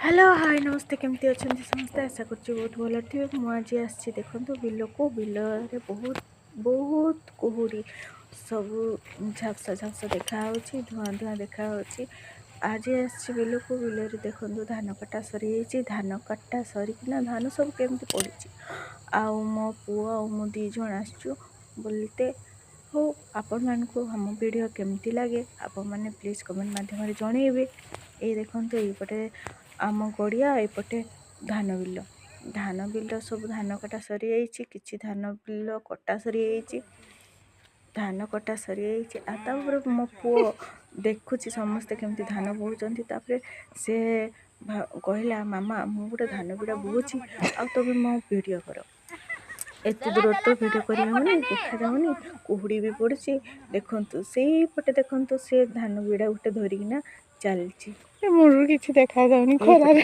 Hello hi नमस्ते केमती अच्छा समस्ते आशा कर बहुत भल थे मुझे आज देखो बिल को बिल बहुत बहुत कुहुड़ी सब झापसा झापसा देखा धुआं धुआं देखा आज बिल को बिल देखो धान कटा सरी धान कटा सरिकिना धान सब केमती पड़ी आउ मो पुओ आ मो दी जन आसचु बोलते हो आपण मानक हम वीडियो केमती लगे आपण मैंने प्लीज कमेंट मध्यम जनइबे। ये देखते यपटे आम गड़िया एपटे धान बिल सब धान कटा सरी जाइए किसी धान बिल कटा सरी जाइए धान कटा सरी जाइए मो पुओ देखुची समस्ते केमती धान बोचंती से कहला मामा मु गोटे धान बिड़ा बोची आ तबे मो वीडियो कर एत दूर तो वीडियो कर देखा जाऊनी कुहुड़ी भी पड़ी देखु से पटे देखु से धान बिड़ा गोटे धरिकिना चलती मुझे किसी देखा जाऊनी खरारे।